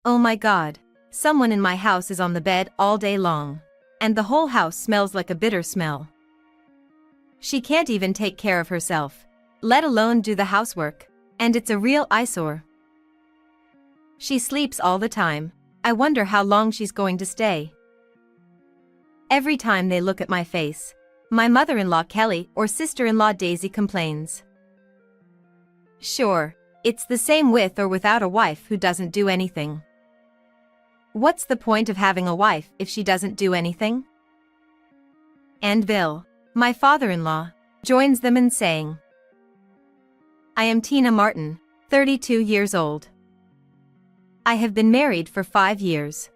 Oh my God. Someone in my house is on the bed all day long. And the whole house smells like a bitter smell. She can't even take care of herself, let alone do the housework, and it's a real eyesore. She sleeps all the time. I wonder how long she's going to stay. Every time they look at my face, my mother-in-law Kelly or sister-in-law Daisy complains. Sure, it's the same with or without a wife who doesn't do anything. What's the point of having a wife if she doesn't do anything? And Bill, my father-in-law, joins them in saying, I am Tina Martin, 32 years old. I have been married for 5 years.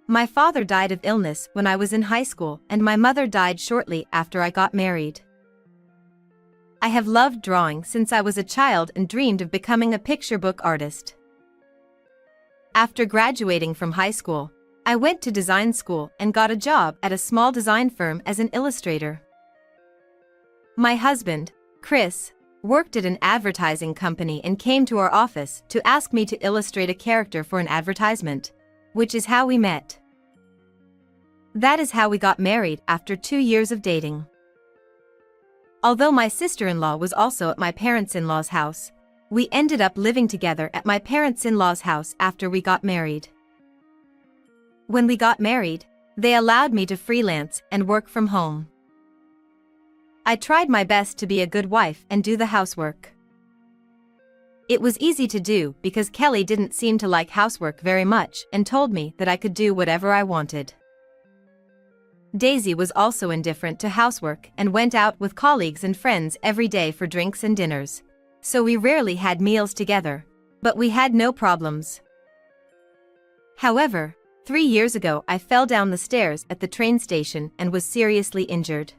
My father died of illness when I was in high school and my mother died shortly after I got married. I have loved drawing since I was a child and dreamed of becoming a picture book artist. After graduating from high school, I went to design school and got a job at a small design firm as an illustrator. My husband, Chris, worked at an advertising company and came to our office to ask me to illustrate a character for an advertisement, which is how we met. That is how we got married after 2 years of dating. Although my sister-in-law was also at my parents-in-law's house, we ended up living together at my parents-in-law's house after we got married. When we got married, they allowed me to freelance and work from home. I tried my best to be a good wife and do the housework. It was easy to do because Kelly didn't seem to like housework very much and told me that I could do whatever I wanted. Daisy was also indifferent to housework and went out with colleagues and friends every day for drinks and dinners, so we rarely had meals together, but we had no problems. However, 3 years ago I fell down the stairs at the train station and was seriously injured.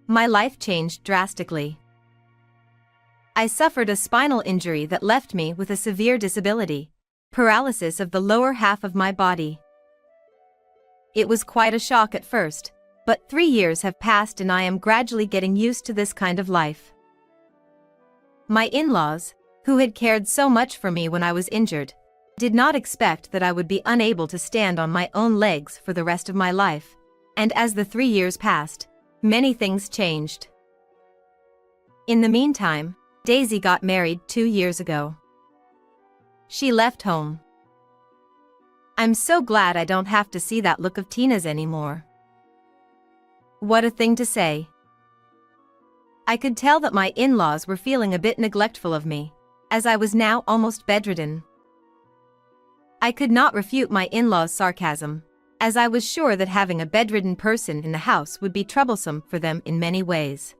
My life changed drastically. I suffered a spinal injury that left me with a severe disability, paralysis of the lower half of my body. It was quite a shock at first, but 3 years have passed and I am gradually getting used to this kind of life. My in-laws, who had cared so much for me when I was injured, did not expect that I would be unable to stand on my own legs for the rest of my life, and as the 3 years passed, many things changed. In the meantime, Daisy got married 2 years ago. She left home. I'm so glad I don't have to see that look of Tina's anymore. What a thing to say. I could tell that my in-laws were feeling a bit neglectful of me, as I was now almost bedridden. I could not refute my in-laws' sarcasm, as I was sure that having a bedridden person in the house would be troublesome for them in many ways.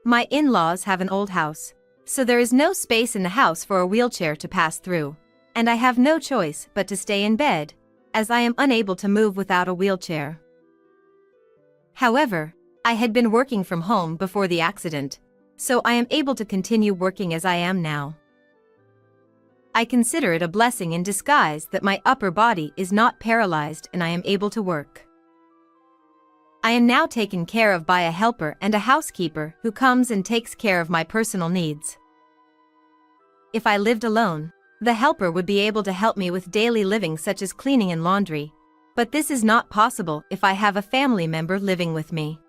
My in-laws have an old house, so there is no space in the house for a wheelchair to pass through, and I have no choice but to stay in bed, as I am unable to move without a wheelchair. However, I had been working from home before the accident, so I am able to continue working as I am now. I consider it a blessing in disguise that my upper body is not paralyzed and I am able to work. I am now taken care of by a helper and a housekeeper who comes and takes care of my personal needs. If I lived alone, the helper would be able to help me with daily living such as cleaning and laundry, but this is not possible if I have a family member living with me.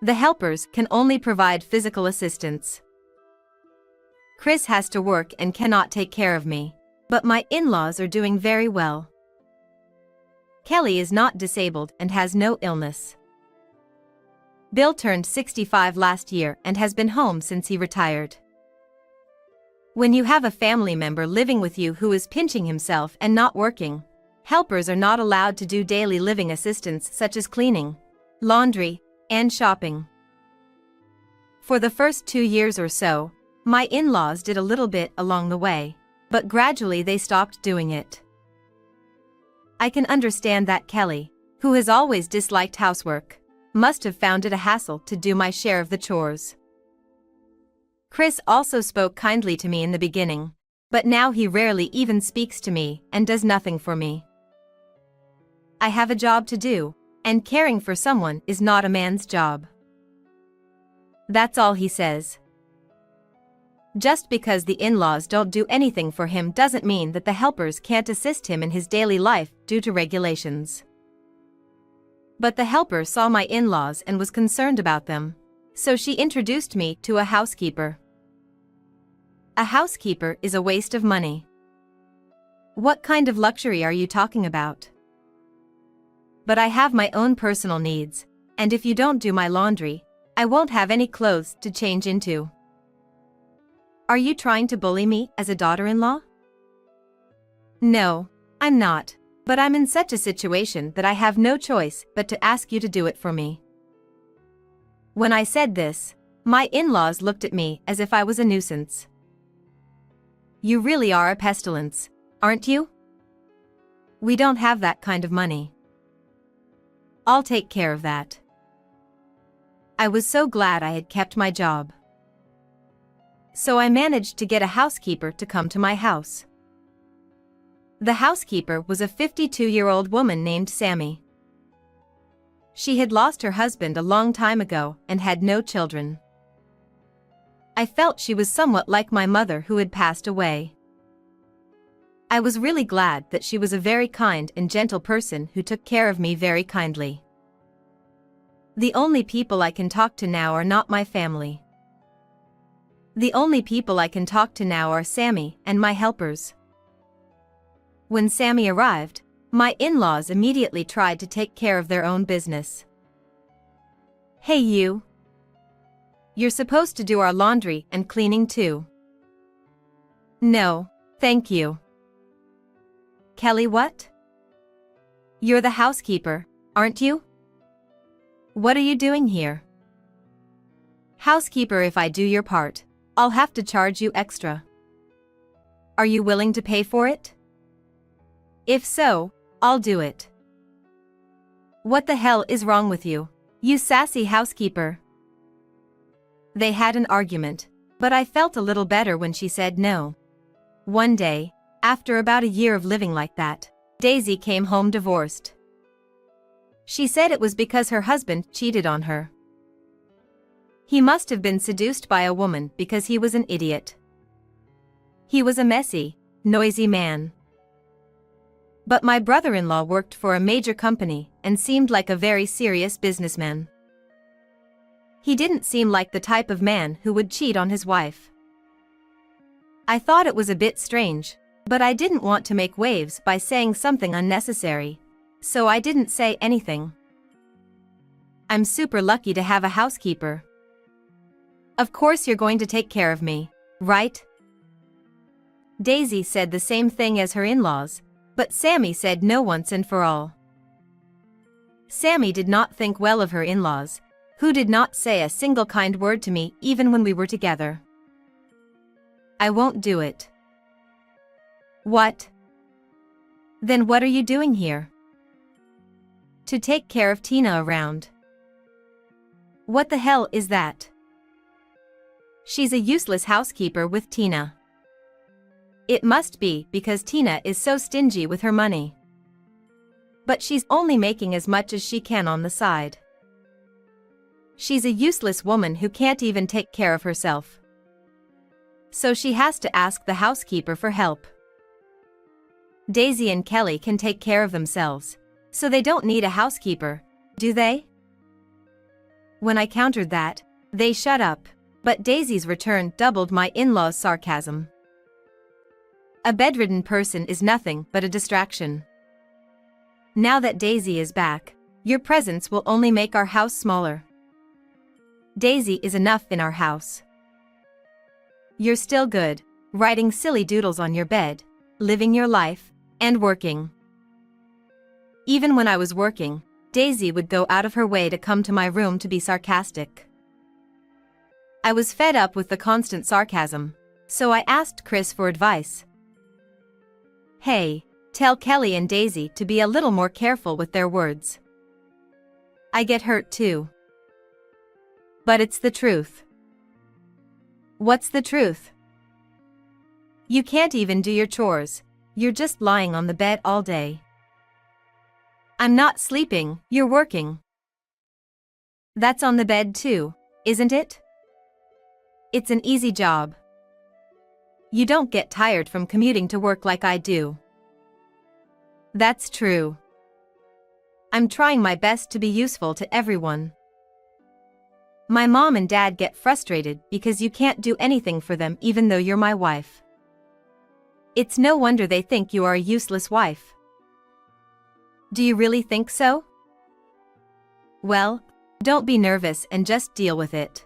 The helpers can only provide physical assistance. Chris has to work and cannot take care of me, but my in-laws are doing very well. Kelly is not disabled and has no illness. Bill turned 65 last year and has been home since he retired. When you have a family member living with you who is pinching himself and not working, helpers are not allowed to do daily living assistance such as cleaning, laundry, and shopping. For the first 2 years or so, my in-laws did a little bit along the way, but gradually they stopped doing it. I can understand that Kelly, who has always disliked housework, must have found it a hassle to do my share of the chores. Chris also spoke kindly to me in the beginning, but now he rarely even speaks to me and does nothing for me. I have a job to do, and caring for someone is not a man's job. That's all he says. Just because the in-laws don't do anything for him doesn't mean that the helpers can't assist him in his daily life due to regulations. But the helper saw my in-laws and was concerned about them, so she introduced me to a housekeeper. A housekeeper is a waste of money. What kind of luxury are you talking about? But I have my own personal needs, and if you don't do my laundry, I won't have any clothes to change into. Are you trying to bully me as a daughter-in-law? No, I'm not, but I'm in such a situation that I have no choice but to ask you to do it for me. When I said this, my in-laws looked at me as if I was a nuisance. You really are a pestilence, aren't you? We don't have that kind of money. I'll take care of that. I was so glad I had kept my job. So I managed to get a housekeeper to come to my house. The housekeeper was a 52-year-old woman named Sammy. She had lost her husband a long time ago and had no children. I felt she was somewhat like my mother who had passed away. I was really glad that she was a very kind and gentle person who took care of me very kindly. The only people I can talk to now are not my family. The only people I can talk to now are Sammy and my helpers. When Sammy arrived, my in-laws immediately tried to take care of their own business. Hey you! You're supposed to do our laundry and cleaning too. No, thank you. Kelly, what? You're the housekeeper, aren't you? What are you doing here? Housekeeper, if I do your part, I'll have to charge you extra. Are you willing to pay for it? If so, I'll do it. What the hell is wrong with you, you sassy housekeeper? They had an argument, but I felt a little better when she said no. One day, after about a year of living like that, Daisy came home divorced. She said it was because her husband cheated on her. He must have been seduced by a woman because he was an idiot. He was a messy, noisy man. But my brother-in-law worked for a major company and seemed like a very serious businessman. He didn't seem like the type of man who would cheat on his wife. I thought it was a bit strange, but I didn't want to make waves by saying something unnecessary, so I didn't say anything. I'm super lucky to have a housekeeper. Of course you're going to take care of me, right? Daisy said the same thing as her in-laws, but Sammy said no once and for all. Sammy did not think well of her in-laws, who did not say a single kind word to me even when we were together. I won't do it. What? Then what are you doing here? To take care of Tina around. What the hell is that? She's a useless housekeeper with Tina. It must be because Tina is so stingy with her money. But she's only making as much as she can on the side. She's a useless woman who can't even take care of herself. So she has to ask the housekeeper for help. Daisy and Kelly can take care of themselves, so they don't need a housekeeper, do they? When I countered that, they shut up, but Daisy's return doubled my in-laws' sarcasm. A bedridden person is nothing but a distraction. Now that Daisy is back, your presence will only make our house smaller. Daisy is enough in our house. You're still good, writing silly doodles on your bed, living your life, and working. Even when I was working, Daisy would go out of her way to come to my room to be sarcastic. I was fed up with the constant sarcasm, so I asked Chris for advice. Hey, tell Kelly and Daisy to be a little more careful with their words. I get hurt too. But it's the truth. What's the truth? You can't even do your chores, you're just lying on the bed all day. I'm not sleeping, you're working. That's on the bed too, isn't it? It's an easy job. You don't get tired from commuting to work like I do. That's true. I'm trying my best to be useful to everyone. My mom and dad get frustrated because you can't do anything for them even though you're my wife. It's no wonder they think you are a useless wife. Do you really think so? Well, don't be nervous and just deal with it.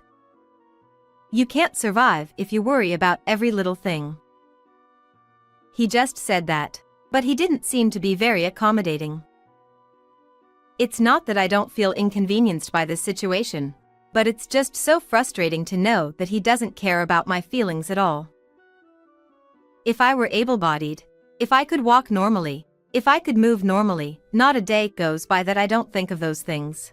You can't survive if you worry about every little thing. He just said that, but he didn't seem to be very accommodating. It's not that I don't feel inconvenienced by this situation, but it's just so frustrating to know that he doesn't care about my feelings at all. If I were able-bodied, if I could walk normally, if I could move normally, not a day goes by that I don't think of those things.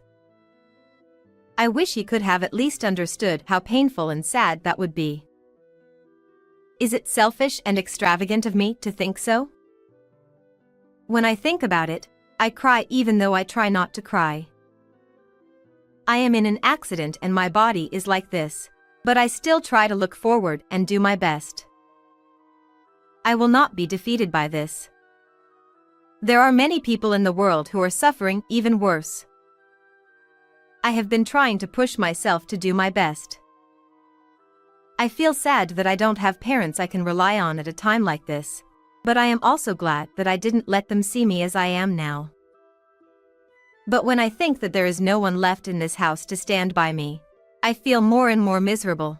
I wish he could have at least understood how painful and sad that would be. Is it selfish and extravagant of me to think so? When I think about it, I cry even though I try not to cry. I am in an accident and my body is like this, but I still try to look forward and do my best. I will not be defeated by this. There are many people in the world who are suffering even worse. I have been trying to push myself to do my best. I feel sad that I don't have parents I can rely on at a time like this, but I am also glad that I didn't let them see me as I am now. But when I think that there is no one left in this house to stand by me, I feel more and more miserable.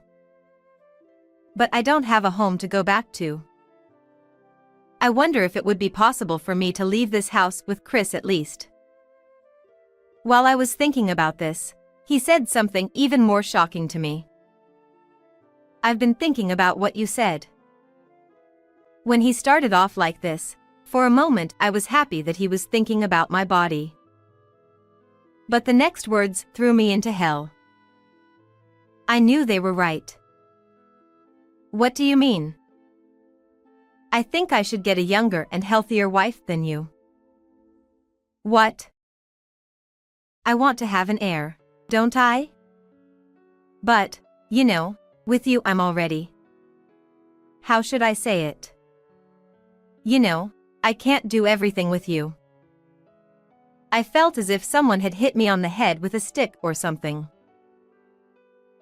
But I don't have a home to go back to. I wonder if it would be possible for me to leave this house with Chris at least. While I was thinking about this, he said something even more shocking to me. I've been thinking about what you said. When he started off like this, for a moment I was happy that he was thinking about my body. But the next words threw me into hell. I knew they were right. What do you mean? I think I should get a younger and healthier wife than you. What? I want to have an heir, don't I? But, you know, with you I'm already. How should I say it? You know, I can't do everything with you. I felt as if someone had hit me on the head with a stick or something.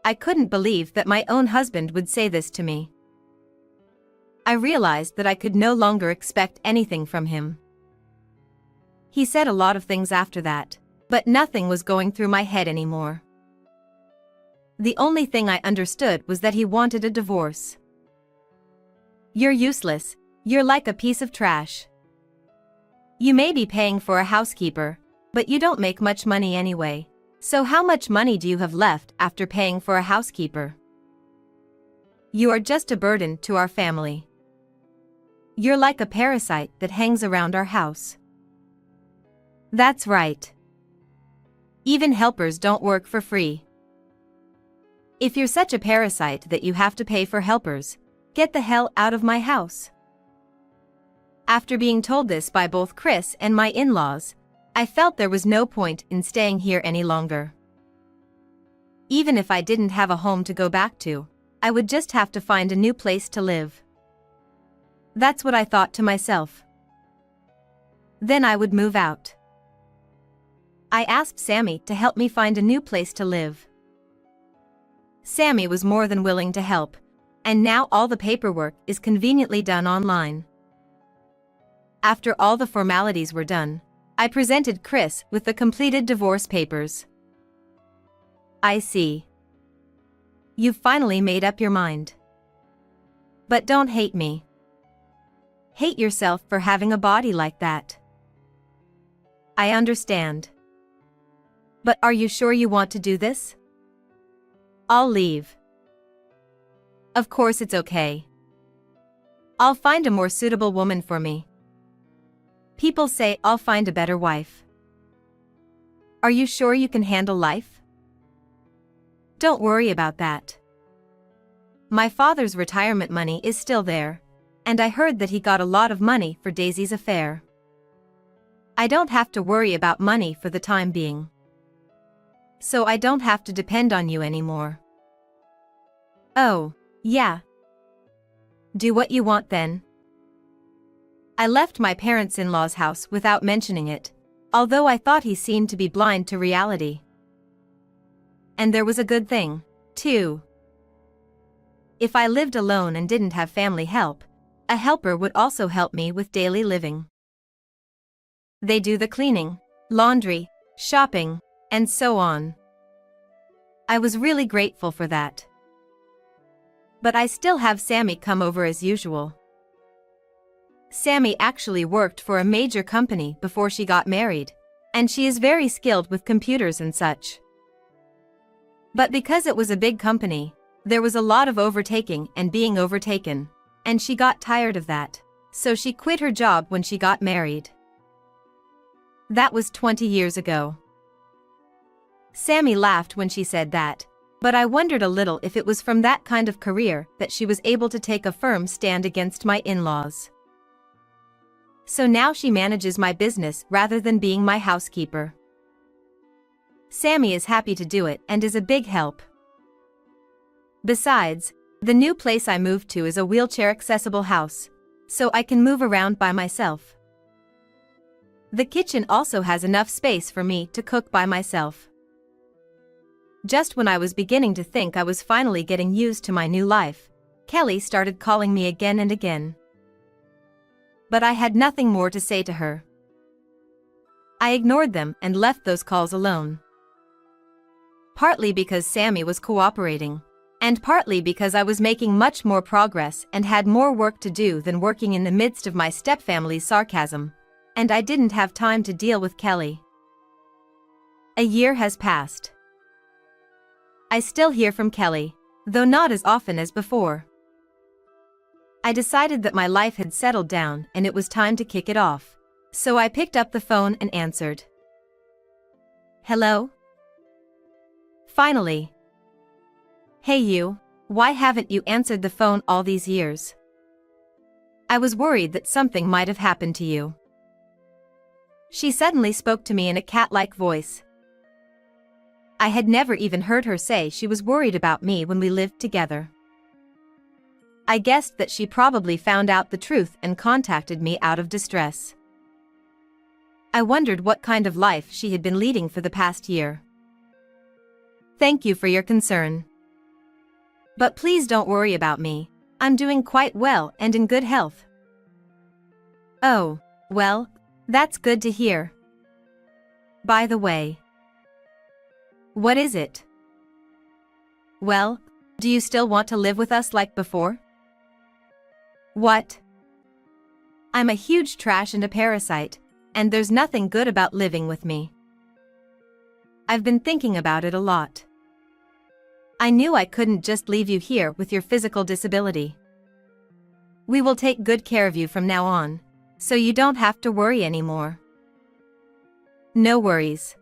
I couldn't believe that my own husband would say this to me. I realized that I could no longer expect anything from him. He said a lot of things after that, but nothing was going through my head anymore. The only thing I understood was that he wanted a divorce. You're useless, you're like a piece of trash. You may be paying for a housekeeper, but you don't make much money anyway, so how much money do you have left after paying for a housekeeper? You are just a burden to our family. You're like a parasite that hangs around our house. That's right. Even helpers don't work for free. If you're such a parasite that you have to pay for helpers, get the hell out of my house. After being told this by both Chris and my in-laws, I felt there was no point in staying here any longer. Even if I didn't have a home to go back to, I would just have to find a new place to live. That's what I thought to myself. Then I would move out. I asked Sammy to help me find a new place to live. Sammy was more than willing to help, and now all the paperwork is conveniently done online. After all the formalities were done, I presented Chris with the completed divorce papers. I see. You've finally made up your mind. But don't hate me. Hate yourself for having a body like that. I understand. But are you sure you want to do this? I'll leave. Of course it's okay. I'll find a more suitable woman for me. People say I'll find a better wife. Are you sure you can handle life? Don't worry about that. My father's retirement money is still there, and I heard that he got a lot of money for Daisy's affair. I don't have to worry about money for the time being. So I don't have to depend on you anymore. Oh, yeah. Do what you want then. I left my parents-in-law's house without mentioning it, although I thought he seemed to be blind to reality. And there was a good thing, too. If I lived alone and didn't have family help, a helper would also help me with daily living. They do the cleaning, laundry, shopping, and so on. I was really grateful for that. But I still have Sammy come over as usual. Sammy actually worked for a major company before she got married, and she is very skilled with computers and such. But because it was a big company, there was a lot of overtaking and being overtaken, and she got tired of that, so she quit her job when she got married. That was 20 years ago. Sammy laughed when she said that, but I wondered a little if it was from that kind of career that she was able to take a firm stand against my in-laws. So now she manages my business rather than being my housekeeper. Sammy is happy to do it and is a big help. Besides, the new place I moved to is a wheelchair-accessible house, so I can move around by myself. The kitchen also has enough space for me to cook by myself. Just when I was beginning to think I was finally getting used to my new life, Kelly started calling me again and again. But I had nothing more to say to her. I ignored them and left those calls alone. Partly because Sammy was cooperating, and partly because I was making much more progress and had more work to do than working in the midst of my stepfamily's sarcasm, and I didn't have time to deal with Kelly. A year has passed. I still hear from Kelly, though not as often as before. I decided that my life had settled down and it was time to kick it off, so I picked up the phone and answered. Hello? Finally. Hey you, why haven't you answered the phone all these years? I was worried that something might have happened to you. She suddenly spoke to me in a cat-like voice. I had never even heard her say she was worried about me when we lived together. I guessed that she probably found out the truth and contacted me out of distress. I wondered what kind of life she had been leading for the past year. Thank you for your concern. But please don't worry about me, I'm doing quite well and in good health. Oh, well, that's good to hear. By the way. What is it? Well, do you still want to live with us like before? What? I'm a huge trash and a parasite, and there's nothing good about living with me. I've been thinking about it a lot. I knew I couldn't just leave you here with your physical disability. We will take good care of you from now on, so you don't have to worry anymore. No worries.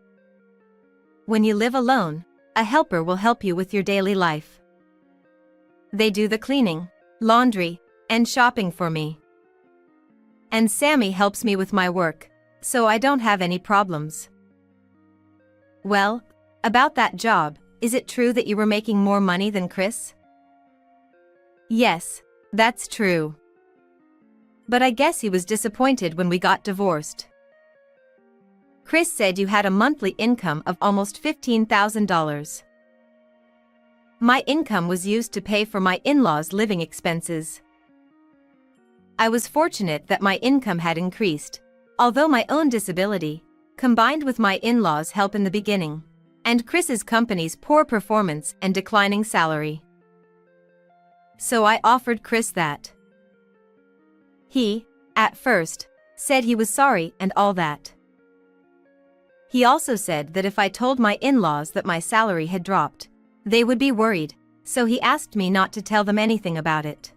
When you live alone, a helper will help you with your daily life. They do the cleaning, laundry, and shopping for me. And Sammy helps me with my work, so I don't have any problems. Well, about that job, is it true that you were making more money than Chris? Yes, that's true. But I guess he was disappointed when we got divorced. Chris said you had a monthly income of almost $15,000. My income was used to pay for my in-laws' living expenses. I was fortunate that my income had increased, although my own disability, combined with my in-laws' help in the beginning, and Chris's company's poor performance and declining salary. So I offered Chris that. He, at first, said he was sorry and all that. He also said that if I told my in-laws that my salary had dropped, they would be worried, so he asked me not to tell them anything about it.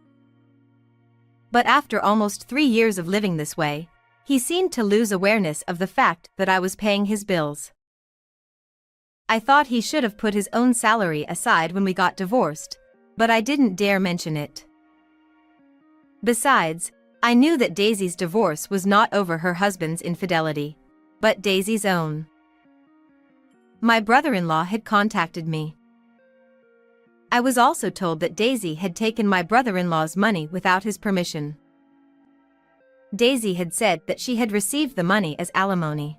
But after almost 3 years of living this way, he seemed to lose awareness of the fact that I was paying his bills. I thought he should have put his own salary aside when we got divorced, but I didn't dare mention it. Besides, I knew that Daisy's divorce was not over her husband's infidelity, but Daisy's own. My brother-in-law had contacted me. I was also told that Daisy had taken my brother-in-law's money without his permission. Daisy had said that she had received the money as alimony.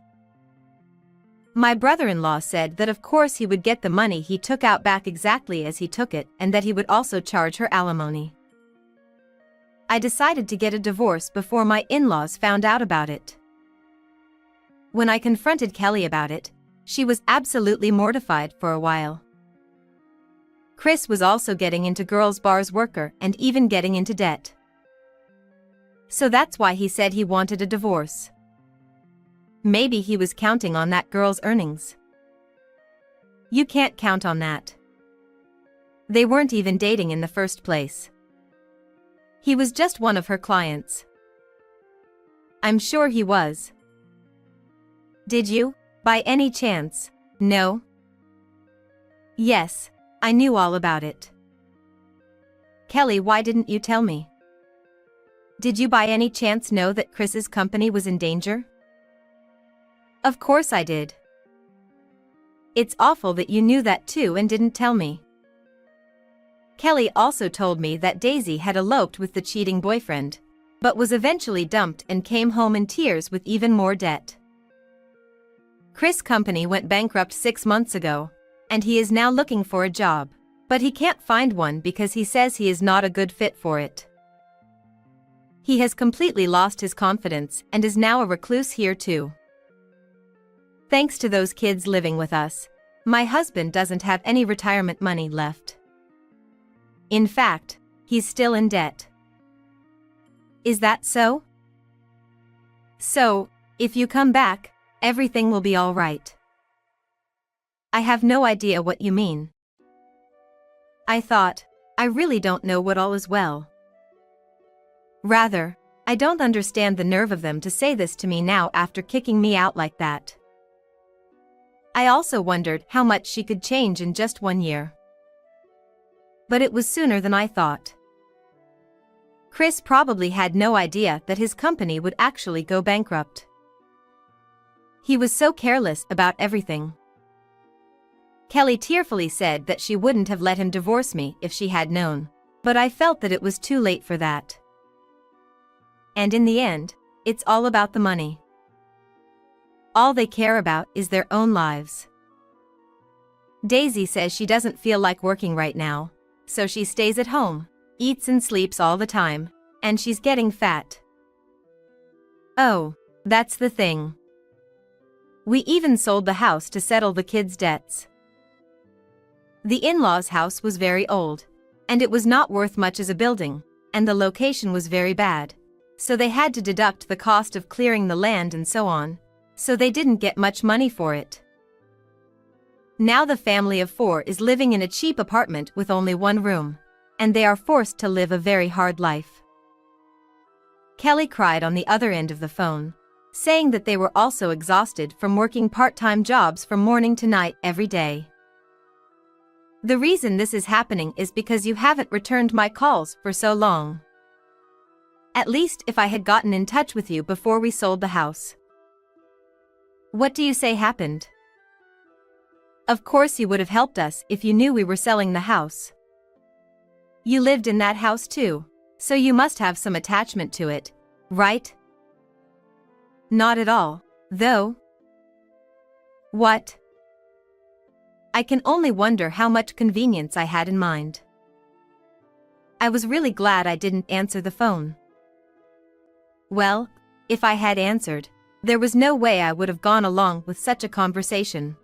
My brother-in-law said that of course he would get the money he took out back exactly as he took it, and that he would also charge her alimony. I decided to get a divorce before my in-laws found out about it. When I confronted Kelly about it, she was absolutely mortified for a while. Chris was also getting into girls' bars worker and even getting into debt. So that's why he said he wanted a divorce. Maybe he was counting on that girl's earnings. You can't count on that. They weren't even dating in the first place. He was just one of her clients. I'm sure he was. Did you, by any chance, know? Yes, I knew all about it. Kelly, why didn't you tell me? Did you by any chance know that Chris's company was in danger? Of course I did. It's awful that you knew that too and didn't tell me. Kelly also told me that Daisy had eloped with the cheating boyfriend, but was eventually dumped and came home in tears with even more debt. Chris' company went bankrupt 6 months ago, and he is now looking for a job, but he can't find one because he says he is not a good fit for it. He has completely lost his confidence and is now a recluse here too. Thanks to those kids living with us, my husband doesn't have any retirement money left. In fact, he's still in debt. Is that so? So, if you come back, everything will be all right. I have no idea what you mean. I thought, I really don't know what all is well. Rather, I don't understand the nerve of them to say this to me now after kicking me out like that. I also wondered how much she could change in just 1 year. But it was sooner than I thought. Chris probably had no idea that his company would actually go bankrupt. He was so careless about everything. Kelly tearfully said that she wouldn't have let him divorce me if she had known, but I felt that it was too late for that. And in the end, it's all about the money. All they care about is their own lives. Daisy says she doesn't feel like working right now, so she stays at home, eats and sleeps all the time, and she's getting fat. Oh, that's the thing. We even sold the house to settle the kids' debts. The in-laws' house was very old, and it was not worth much as a building, and the location was very bad, so they had to deduct the cost of clearing the land and so on, so they didn't get much money for it. Now the family of 4 is living in a cheap apartment with only 1 room, and they are forced to live a very hard life. Kelly cried on the other end of the phone, saying that they were also exhausted from working part-time jobs from morning to night every day. The reason this is happening is because you haven't returned my calls for so long. At least if I had gotten in touch with you before we sold the house. What do you say happened? Of course you would have helped us if you knew we were selling the house. You lived in that house too, so you must have some attachment to it, right? Not at all, though. What? I can only wonder how much convenience I had in mind. I was really glad I didn't answer the phone. Well, if I had answered, there was no way I would have gone along with such a conversation.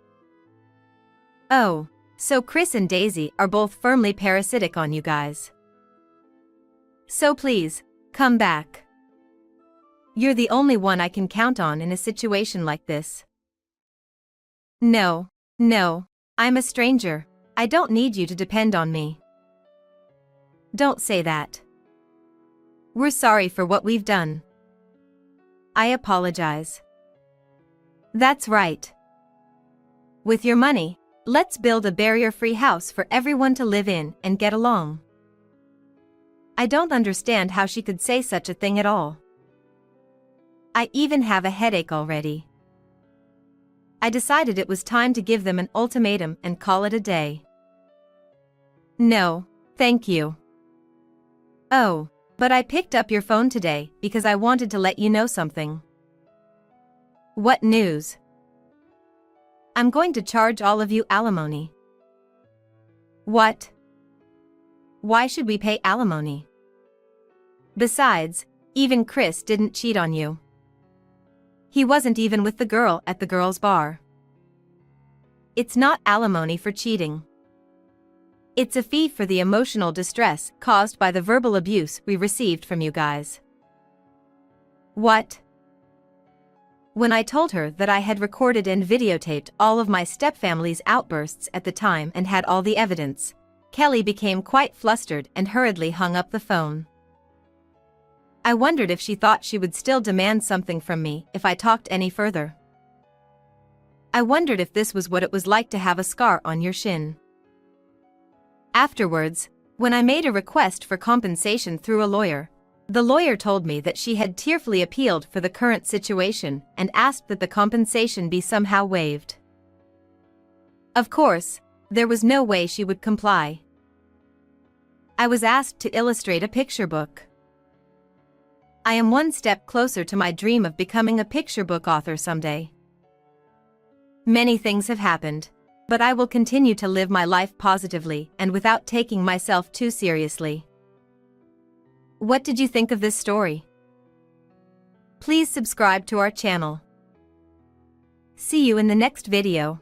Oh, so Chris and Daisy are both firmly parasitic on you guys. So please, come back. You're the only one I can count on in a situation like this. No, I'm a stranger. I don't need you to depend on me. Don't say that. We're sorry for what we've done. I apologize. That's right. With your money, let's build a barrier-free house for everyone to live in and get along. I don't understand how she could say such a thing at all. I even have a headache already. I decided it was time to give them an ultimatum and call it a day. No, thank you. Oh, but I picked up your phone today because I wanted to let you know something. What news? I'm going to charge all of you alimony. What? Why should we pay alimony? Besides, even Chris didn't cheat on you. He wasn't even with the girl at the girls' bar. It's not alimony for cheating. It's a fee for the emotional distress caused by the verbal abuse we received from you guys. What? When I told her that I had recorded and videotaped all of my stepfamily's outbursts at the time and had all the evidence, Kelly became quite flustered and hurriedly hung up the phone. I wondered if she thought she would still demand something from me if I talked any further. I wondered if this was what it was like to have a scar on your shin. Afterwards, when I made a request for compensation through a lawyer, the lawyer told me that she had tearfully appealed for the current situation and asked that the compensation be somehow waived. Of course, there was no way she would comply. I was asked to illustrate a picture book. I am one step closer to my dream of becoming a picture book author someday. Many things have happened, but I will continue to live my life positively and without taking myself too seriously. What did you think of this story? Please subscribe to our channel. See you in the next video.